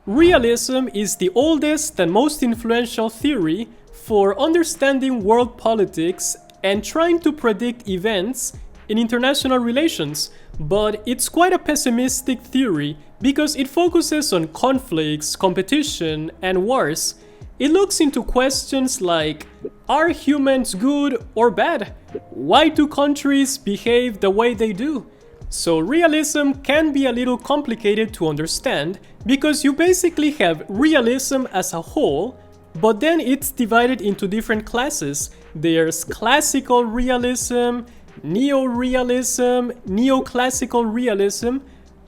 Realism is the oldest and most influential theory for understanding world politics and trying to predict events in international relations, but it's quite a pessimistic theory because it focuses on conflicts, competition, and wars. It looks into questions like, are humans good or bad? Why do countries behave the way they do? So realism can be a little complicated to understand because you basically have realism as a whole, but then it's divided into different classes. There's classical realism, neorealism, neoclassical realism,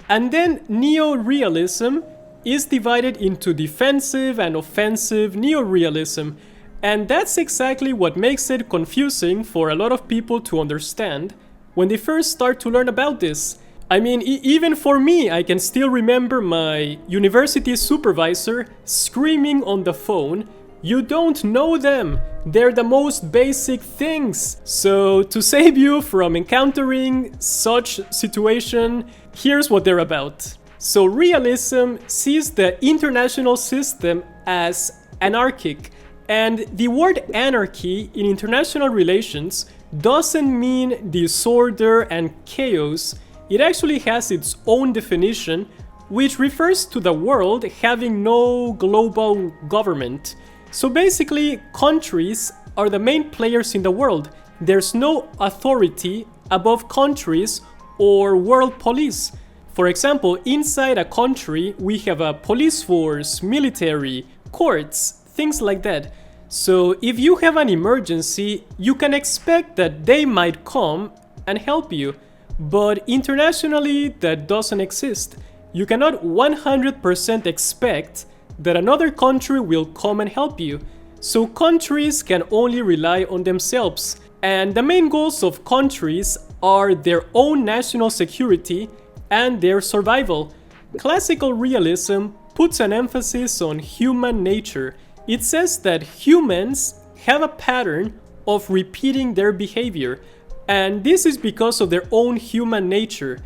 and then neorealism is divided into defensive and offensive neorealism. And that's exactly what makes it confusing for a lot of people to understand when they first start to learn about this. I mean, even for me, I can still remember my university supervisor screaming on the phone, "You don't know them! They're the most basic things!" So to save you from encountering such situation, here's what they're about. So realism sees the international system as anarchic, and the word anarchy in international relations doesn't mean disorder and chaos. It actually has its own definition, which refers to the world having no global government. So basically, countries are the main players in the world. There's no authority above countries or world police. For example, inside a country, we have a police force, military, courts, things like that. So if you have an emergency, you can expect that they might come and help you. But internationally, that doesn't exist. You cannot 100% expect that another country will come and help you. So countries can only rely on themselves. And the main goals of countries are their own national security and their survival. Classical realism puts an emphasis on human nature. It says that humans have a pattern of repeating their behavior, and this is because of their own human nature.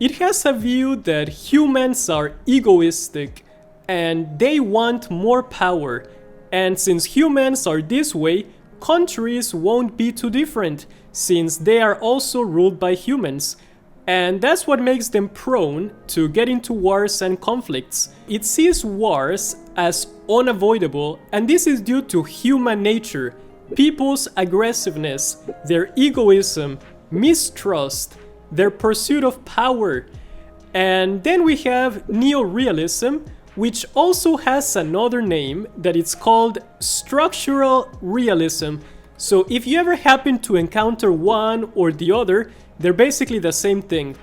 It has a view that humans are egoistic and they want more power, and since humans are this way, countries won't be too different since they are also ruled by humans. And that's what makes them prone to get into wars and conflicts. It sees wars as unavoidable, and this is due to human nature, people's aggressiveness, their egoism, mistrust, their pursuit of power. And then we have neorealism, which also has another name that it's called structural realism. So if you ever happen to encounter one or the other, they're basically the same thing.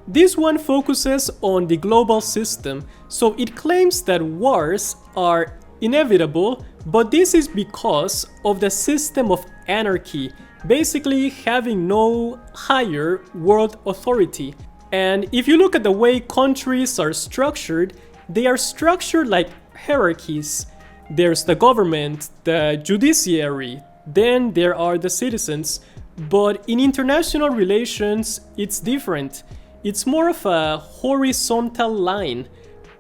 This one focuses on the global system, so it claims that wars are inevitable, but this is because of the system of anarchy, basically having no higher world authority. And if you look at the way countries are structured, they are structured like hierarchies. There's the government, the judiciary, then there are the citizens. But in international relations, it's different. It's more of a horizontal line.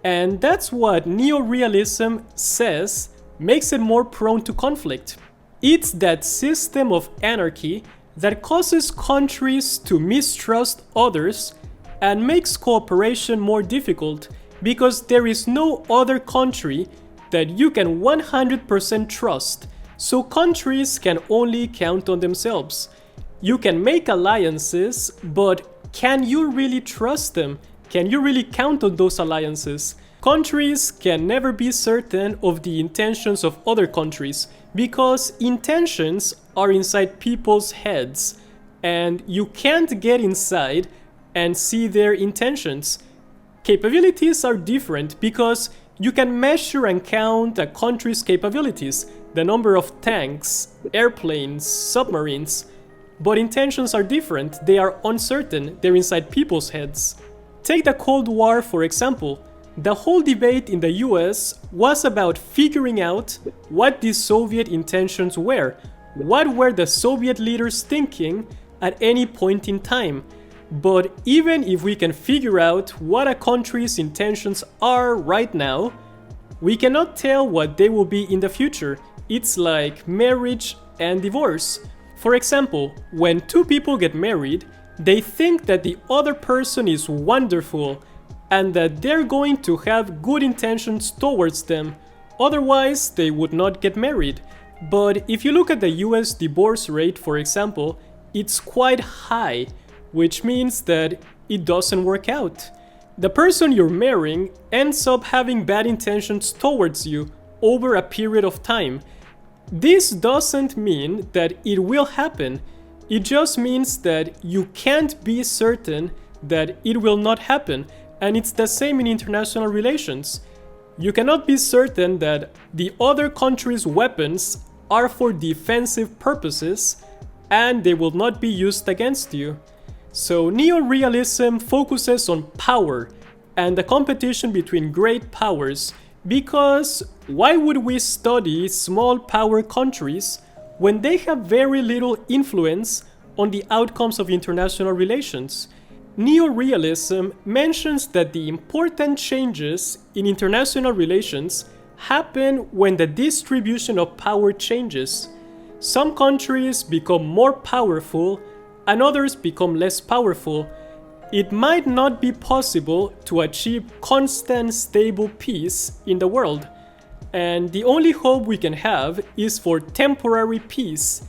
And that's what neorealism says makes it more prone to conflict. It's that system of anarchy that causes countries to mistrust others and makes cooperation more difficult because there is no other country that you can 100% trust. So countries can only count on themselves. You can make alliances, but can you really trust them? Can you really count on those alliances? Countries can never be certain of the intentions of other countries because intentions are inside people's heads and you can't get inside and see their intentions. Capabilities are different because you can measure and count a country's capabilities, the number of tanks, airplanes, submarines. But intentions are different, they are uncertain, they're inside people's heads. Take the Cold War for example. The whole debate in the US was about figuring out what the Soviet intentions were. What were the Soviet leaders thinking at any point in time? But even if we can figure out what a country's intentions are right now, We cannot tell what they will be in the future. It's like marriage and divorce. For example, when two people get married, they think that the other person is wonderful and that they're going to have good intentions towards them. Otherwise, they would not get married. But if you look at the US divorce rate, for example, it's quite high, which means that it doesn't work out. The person you're marrying ends up having bad intentions towards you over a period of time. This doesn't mean that it will happen. It just means that you can't be certain that it will not happen. And it's the same in international relations. You cannot be certain that the other country's weapons are for defensive purposes and they will not be used against you. So Neorealism focuses on power and the competition between great powers, because why would we study small power countries when they have very little influence on the outcomes of international relations? Neorealism mentions that the important changes in international relations happen when the distribution of power changes. Some countries become more powerful and others become less powerful. It might not be possible to achieve constant, stable peace in the world, and the only hope we can have is for temporary peace,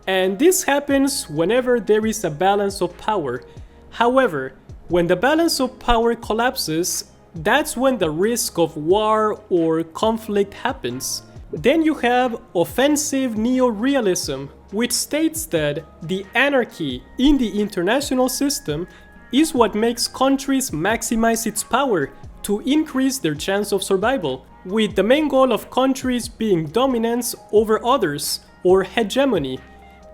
and this happens whenever there is a balance of power. However, when the balance of power collapses, that's when the risk of war or conflict happens. Then you have offensive neorealism, which states that the anarchy in the international system is what makes countries maximize its power to increase their chance of survival, with the main goal of countries being dominance over others, or hegemony.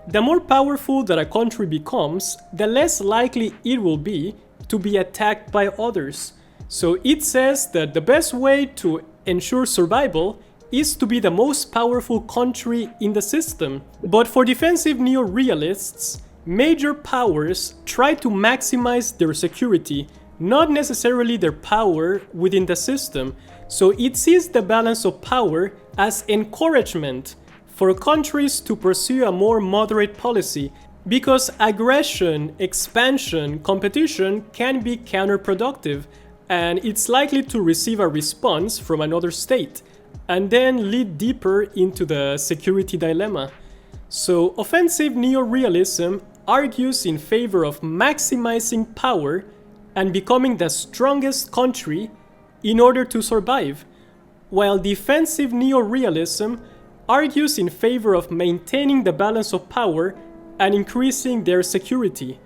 The more powerful that a country becomes, the less likely it will be to be attacked by others. So it says that the best way to ensure survival is to be the most powerful country in the system. But for defensive neo-realists, major powers try to maximize their security, not necessarily their power within the system. So it sees the balance of power as encouragement for countries to pursue a more moderate policy, because aggression, expansion, competition can be counterproductive, and it's likely to receive a response from another state and then lead deeper into the security dilemma. So offensive neorealism argues in favor of maximizing power and becoming the strongest country in order to survive, while defensive neorealism argues in favor of maintaining the balance of power and increasing their security.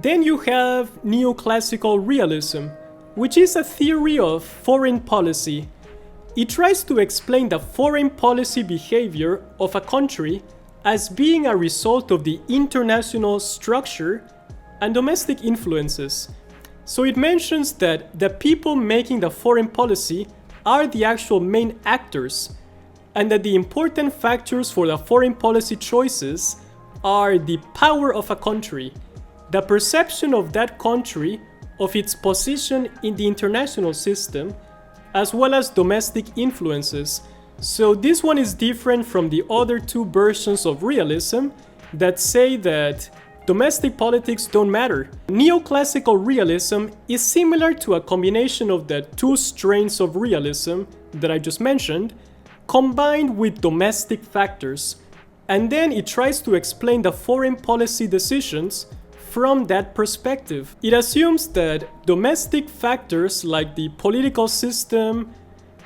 Then you have Neoclassical Realism, which is a theory of foreign policy. It tries to explain the foreign policy behavior of a country as being a result of the international structure and domestic influences. So it mentions that the people making the foreign policy are the actual main actors, and that the important factors for the foreign policy choices are the power of a country, the perception of that country of its position in the international system, as well as domestic influences. So this one is different from the other two versions of realism that say that domestic politics don't matter. Neoclassical realism is similar to a combination of the two strains of realism that I just mentioned, combined with domestic factors, and then it tries to explain the foreign policy decisions from that perspective. It assumes that domestic factors like the political system,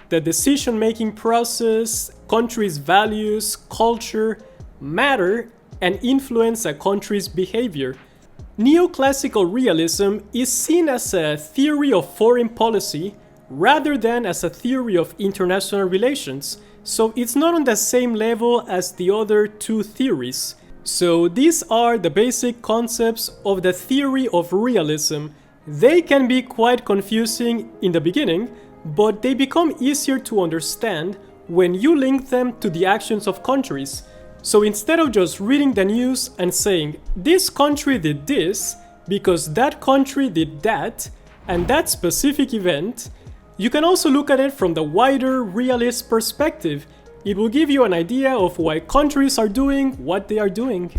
the decision-making process, countries' values, culture, matter and influence a country's behavior. Neoclassical realism is seen as a theory of foreign policy rather than as a theory of international relations, so it's not on the same level as the other two theories. So these are the basic concepts of the theory of realism. They can be quite confusing in the beginning, but they become easier to understand when you link them to the actions of countries. So instead of just reading the news and saying, this country did this because that country did that, and that specific event, You can also look at it from the wider realist perspective. It will give you an idea of why countries are doing what they are doing.